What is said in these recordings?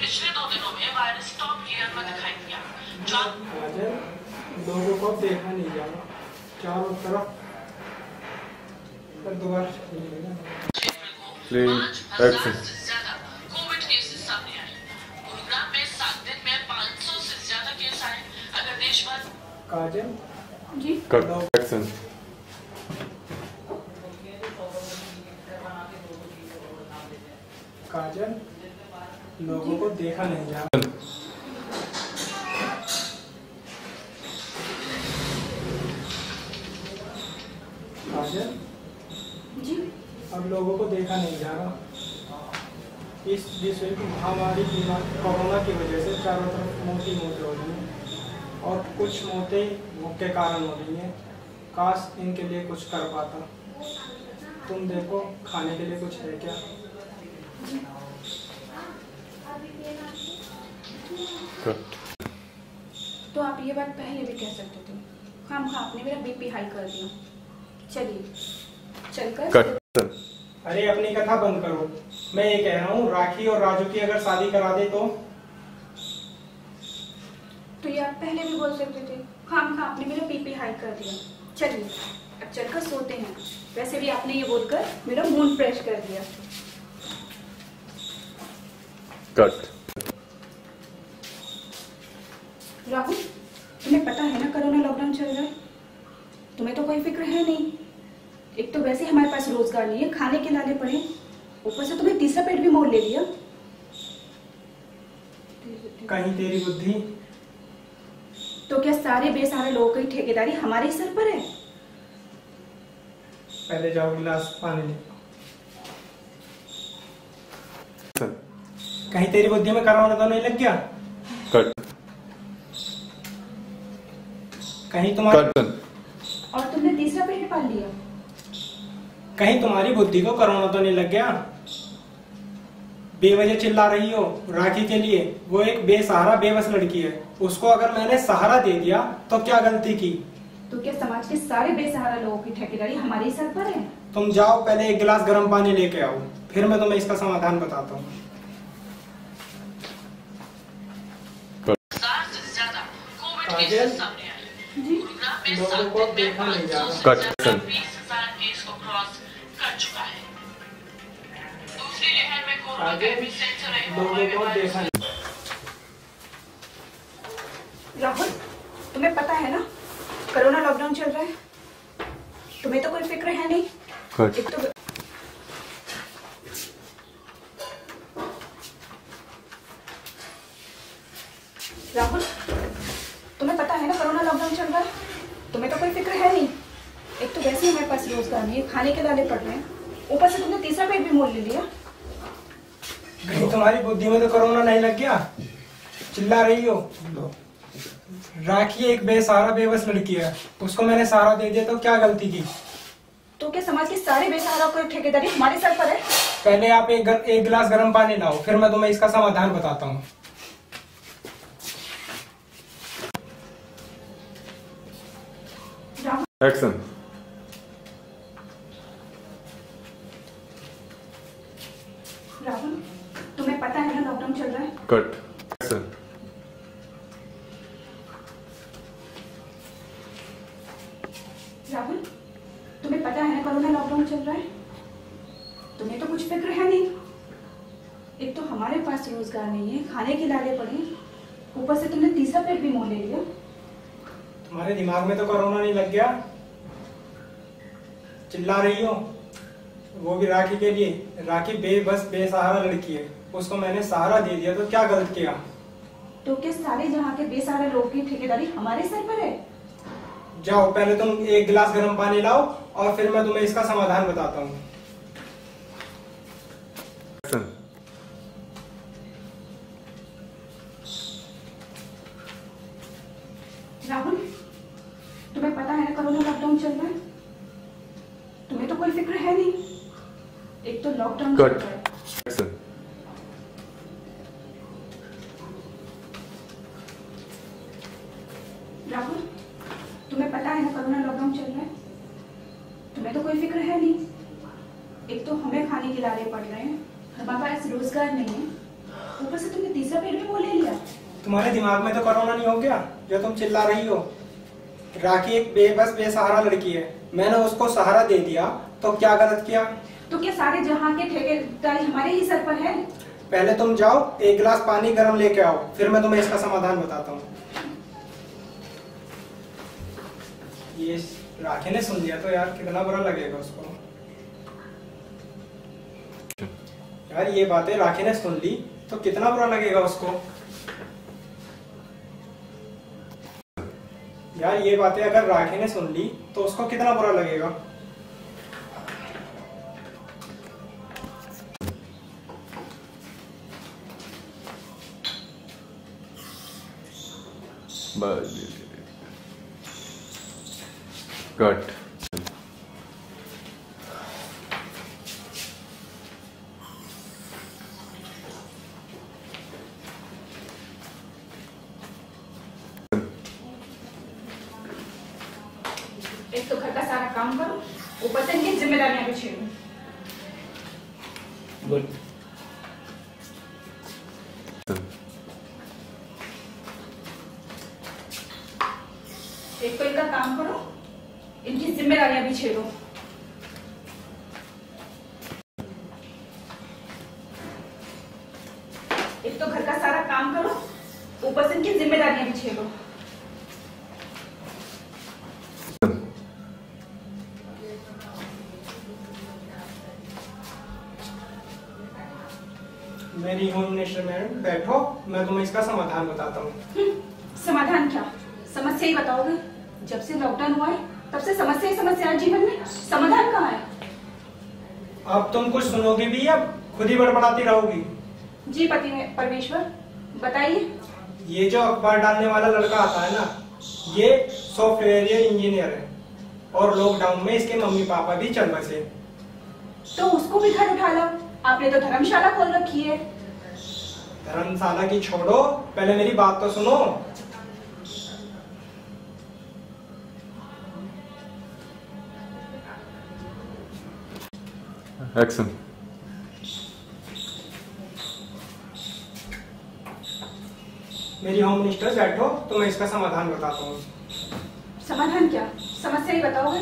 पिछले 2 दिनों में वायरस टॉप गियर में दिखाई दिया। लोगों को देखा नहीं जा रहा चारों तरफ। दोबारा कोविड केसेस सामने आए। गुरुग्राम में 7 दिन में 500 से ज्यादा केस आए। अगर देश भर काजल जी काजल लोगों को देखा नहीं जा रहा। काजल जी अब लोगों को देखा नहीं जा रहा। इस विश्व की महामारी कोरोना की वजह से चारों तरफ मोटी मौतें हो रही हैं और कुछ मौतें भूख के कारण हो रही हैं। काश इनके लिए कुछ कर पाता। तुम देखो खाने के लिए कुछ है क्या? तो आप ये बात पहले भी कह सकते थे। हम आपने मेरा बीपी हाई कर दिया। चलिए चलकर। अरे अपनी कथा बंद करो। मैं ये कह रहा हूँ राखी और राजू की अगर शादी करा दे तो ये आप पहले भी बोल सकते थे। हम आपने मेरा बीपी हाई कर दिया। चलिए अब चलकर सोते हैं। वैसे भी आपने ये बोलकर मेरा मूड फ्रेश कर दिया। राहुल तुम्हें पता है ना कोरोना लॉकडाउन चल रहा है। तुम्हें तो कोई फिक्र है नहीं। एक तो वैसे हमारे पास रोजगार नहीं है, खाने के लाने पड़े, ऊपर से तुम्हें तीसरा पेट भी मोड़ ले लिया। कहीं तेरी बुद्धि। तो क्या सारे बेसहारा लोगों की ठेकेदारी हमारे सर पर है? पहले जाओ गिलास पानी ले। कहीं तेरी बुद्धि में कोरोना तो नहीं लग गया? कहीं तुम्हारी और तुमने तीसरा पेट पाल लिया। कहीं तुम्हारी बुद्धि को कोरोना तो नहीं लग गया? बेवजह चिल्ला रही हो राखी के लिए। वो एक बेसहारा बेबस लड़की है, उसको अगर मैंने सहारा दे दिया तो क्या गलती की? तो क्या समाज के सारे बेसहारा लोगों की ठेकेदारी हमारे सर पर है? तुम जाओ पहले एक गिलास गर्म पानी लेके आओ, फिर मैं तुम्हें इसका समाधान बताता हूँ। काजल लोगों को देखा नहीं जा रहा। 20,000 केस को क्रॉस कर चुका है। दूसरी लहर में कोरोना के एपिसेंटर लोगों को देखा नहीं। राहुल तुम्हें पता है ना कोरोना लॉकडाउन चल रहा है। तुम्हें तो कोई फिक्र है नहीं। एक तो राहुल तुम्हें पता है ना कोरोना लॉकडाउन चल रहा है। तुम्हें तो कोई फिक्र है नहीं। एक तो वैसे ही हमारे पास रोजगार नहीं है, खाने के लाने पड़ रहे हैं, ऊपर से तुमने तीसरा पेट भी मोड़ ले लिया। कहीं तुम्हारी बुद्धि में तो कोरोना नहीं लग गया? चिल्ला रही हो। राखी एक बेसहारा बेबस लड़की है, उसको मैंने सहारा दे दिया तो क्या गलती की? तो क्या समाज के सारे बेसहारा को ठेकेदारी हमारे सर पर है? पहले आप एक गिलास गर्म पानी लाओ, फिर मैं तुम्हें इसका समाधान बताता हूँ। एक्शन। राहुल तुम्हें पता है ना लॉकडाउन चल रहा है। कट। एक्शन। राहुल तुम्हें पता है ना कोरोना लॉकडाउन चल रहा है। तुम्हें तो कुछ फिक्र है नहीं। एक तो हमारे पास रोजगार नहीं है, खाने के लाले पड़े, ऊपर से तुमने तीसरा पेट भी मोड़ ले लिया। तुम्हारे दिमाग में तो कोरोना नहीं लग गया? चिल्ला रही हो। वो भी राखी के लिए। राखी बेबस बेसहारा लड़की है, उसको मैंने सहारा दे दिया तो क्या गलत किया? तो क्या सारे जहाँ के बेसहारा लोगों की ठेकेदारी हमारे सर पर है? जाओ पहले तुम एक गिलास गर्म पानी लाओ और फिर मैं तुम्हें इसका समाधान बताता हूँ। राहुल तुम्हें पता है ना कोरोना लॉकडाउन चल रहा है। तुम्हें तो कोई फिक्र है नहीं। एक तो लॉकडाउन चल रहा है। राहुल तुम्हें पता है ना कोरोना लॉकडाउन चल रहा है। तुम्हें तो कोई फिक्र है नहीं। एक तो हमें खाने के लाले पड़ रहे हैं, हमारे पास रोजगार नहीं है, ऊपर से तुमने तीसरा पेड़ भी मोल ले लिया। तुम्हारे दिमाग में तो कोरोना नहीं हो गया जो तुम चिल्ला रही हो? राखी एक बेबस बेसहारा लड़की है, मैंने उसको सहारा दे दिया तो क्या गलत किया? तो क्या सारे जहां के ठेकेदारी हमारे ही सर पर है? पहले तुम जाओ, एक गिलास पानी गर्म लेके आओ, फिर मैं तुम्हें इसका समाधान बताता हूँ। ये राखी ने सुन लिया तो यार कितना बुरा लगेगा उसको। यार ये बातें राखी ने सुन ली तो कितना बुरा लगेगा उसको। यार ये बातें अगर राखी ने सुन ली तो उसको कितना बुरा लगेगा। Good. एक तो घर का सारा काम करो, ऊपर से इनकी जिम्मेदारियां भी छेड़ो। गुड। एक तो इनका काम करो, इनकी जिम्मेदारियां भी छेड़ो। एक तो घर का सारा काम करो, ऊपर से इनकी जिम्मेदारियां भी छेड़ो। मेरी होम मिनिस्टर मैडम बैठो, मैं तुम्हें इसका समाधान बताता हूँ। समाधान क्या? समस्या ही बताओगे? जब से लॉकडाउन हुआ है तब से समस्या ही समस्या है जीवन में, समाधान कहाँ है? अब तुम कुछ सुनोगी भी या खुद ही बड़बड़ाती रहोगी? जी पति परमेश्वर बताइए। ये जो अखबार डालने वाला लड़का आता है ना, ये सॉफ्टवेयर इंजीनियर है और लॉकडाउन में इसके मम्मी पापा भी चल बसे। तो उसको भी घर उठा लो, आपने तो धर्मशाला खोल रखी है। धर्मशाला की छोड़ो, पहले मेरी बात तो सुनो। Action. मेरी होम मिनिस्टर बैठो तो मैं इसका समाधान बताता हूँ। समाधान क्या? समस्या ही बताओगे?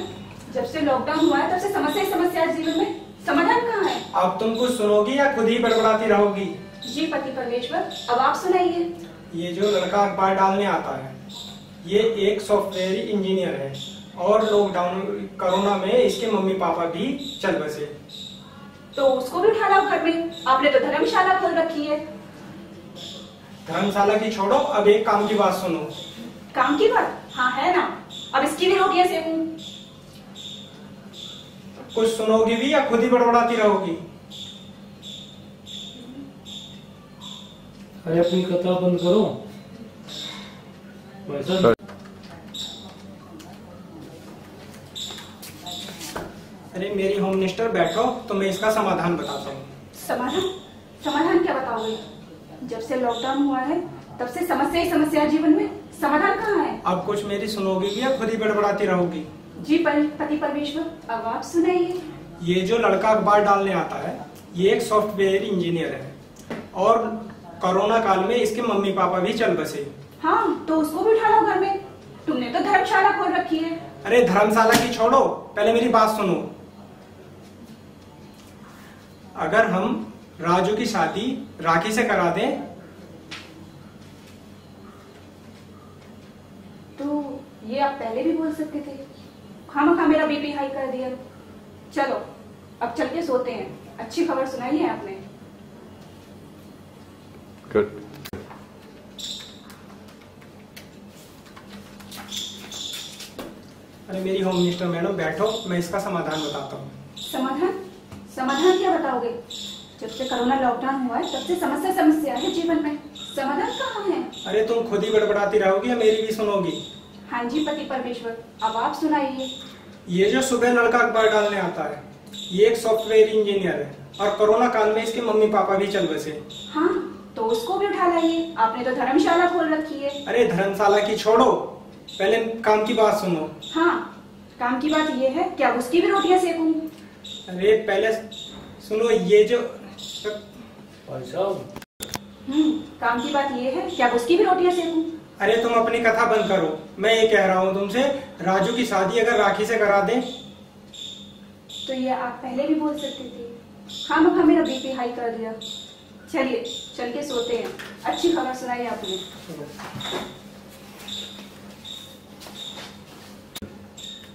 जब से लॉकडाउन हुआ है तब से समस्या ही समस्या है जीवन में, समाधान कहाँ है? अब तुम कुछ सुनोगी या खुद ही बड़बड़ाती रहोगी? जी पति परमेश्वर अब आप सुनाइए। ये जो लड़का अखबार डालने आता है, ये एक सॉफ्टवेयर इंजीनियर है और लॉकडाउन कोरोना में इसके मम्मी पापा भी चल बसे। तो उसको भी उठा लाओ घर में, आपने तो धर्मशाला खोल रखी है। धर्मशाला की छोड़ो, अब एक काम की बात सुनो। काम की बात? हाँ है ना, अब इसकी भी रोटियां सेकूं। कुछ सुनोगी भी या खुद ही बड़बड़ाती रहोगी? अरे अपनी कथा बंद करो वैसा। अरे मेरी होम मिनिस्टर बैठो तो मैं इसका समाधान बताता हूँ। समाधान? समाधान क्या बताओगे? जब से लॉकडाउन हुआ है तब से समस्या ही समस्या है जीवन में, समाधान कहाँ है? अब कुछ मेरी सुनोगी भी या खुद ही बड़बड़ाती रहोगी? जी पति परमेश्वर अब आप सुनाइए। ये जो लड़का अखबार डालने आता है, ये एक सॉफ्टवेयर इंजीनियर है और कोरोना काल में इसके मम्मी पापा भी चल बसे। हाँ तो उसको भी उठा लो घर में, तुमने तो धर्मशाला खोल रखी है। अरे धर्मशाला की छोड़ो, पहले मेरी बात सुनो। अगर हम राजू की शादी राखी से करा दें तो ये आप पहले भी बोल सकते थे, खामखा मेरा बीपी हाई कर दिया। चलो अब चल के सोते हैं, अच्छी खबर सुनाई है आपने। Good. अरे मेरी होम मिनिस्टर मैडम बैठो, मैं इसका समाधान बताता हूँ। समाधान? समाधान क्या बताओगे? जब से कोरोना लॉकडाउन हुआ है तब से समस्या समस्या है जीवन में, समाधान कहाँ है? अरे तुम खुद ही बड़बड़ाती रहोगी या मेरी भी सुनोगी? हाँ जी पति परमेश्वर अब आप सुनाइए। ये जो सुबह लड़का अखबार डालने आता है, ये एक सॉफ्टवेयर इंजीनियर है और कोरोना काल में इसके मम्मी पापा भी चल बसे। हाँ तो उसको भी उठा लाइए, आपने तो धर्मशाला खोल रखी है। अरे धर्मशाला की छोड़ो, पहले काम की बात सुनो। हाँ काम की बात ये है क्या उसकी भी रोटियां सेकूं? अरे पहले सुनो, ये जो भाई साहब काम की बात ये है क्या उसकी भी रोटियां सेकूं? अरे तुम अपनी कथा बंद करो। मैं ये कह रहा हूँ तुमसे, राजू की शादी अगर राखी से करा दें तो ये आप पहले भी बोल सकती थी। हाँ मेरा बीपी हाई कर दिया। चलिए चल के सोते हैं। अच्छी खबर सुनाई आपने।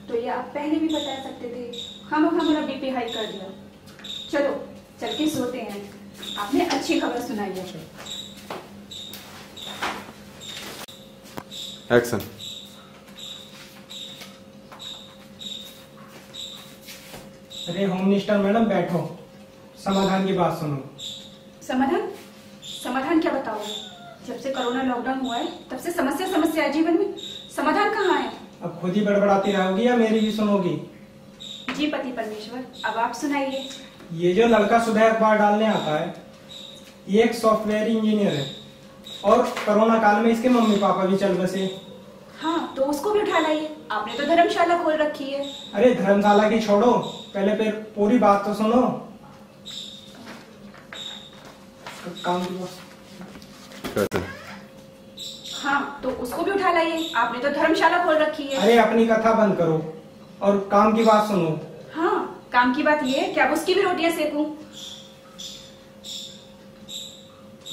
तो ये आप पहले भी बता सकते थे। हाँ मेरा बीपी हाई कर दिया। चलो चल के सोते हैं। आपने अच्छी खबर सुनाई है। एक्शन। अरे होम मिनिस्टर मैडम बैठो, समाधान की बात सुनो। समाधान क्या बताओ? जब से कोरोना लॉकडाउन हुआ है तब से समस्या है जीवन में। समाधान कहाँ है? अब खुद ही बड़बड़ाती रहोगी या मेरी भी सुनोगी? जी पति परमेश्वर, अब आप सुनाइए। ये जो लड़का सुबह अखबार डालने आता है, ये एक सॉफ्टवेयर इंजीनियर है और कोरोना काल में इसके मम्मी पापा भी चल बसे। हाँ तो उसको भी उठा लाइए। आपने तो धर्मशाला खोल रखी है। अरे धर्मशाला की छोड़ो, पहले फिर पूरी बात तो सुनो। काम की बात। हाँ तो उसको भी उठा लाइए। आपने तो धर्मशाला खोल रखी है। अरे अपनी कथा बंद करो और काम की बात सुनो। हाँ काम की बात ये है कि अब उसकी भी रोटियां सेकूं।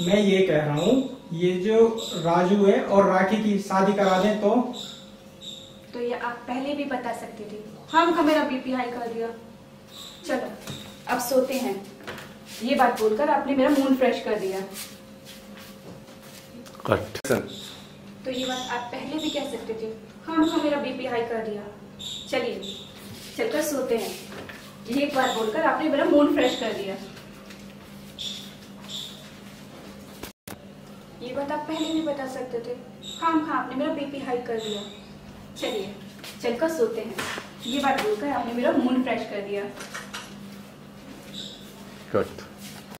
मैं ये कह रहा हूँ, ये जो राजू है और राखी की शादी करा दें तो ये आप पहले भी बता सकती थी। हाँ मेरा बीपी हाई कर दिया। चलो अब सोते हैं। ये बात बोलकर आपने मेरा मूड फ्रेश कर दिया। तो ये बात आप पहले भी कह सकते थे। हाँ मेरा बीपी हाई कर दिया। चलिए चलकर सोते हैं। ये एक बात बोलकर आपने मेरा मूड फ्रेश कर दिया। ये बात आप पहले भी बता सकते थे। हाँ आपने मेरा बीपी हाई कर दिया। चलिए चलकर सोते हैं। ये बात बोलकर आपने मेरा मूड फ्रेश कर दिया। कट।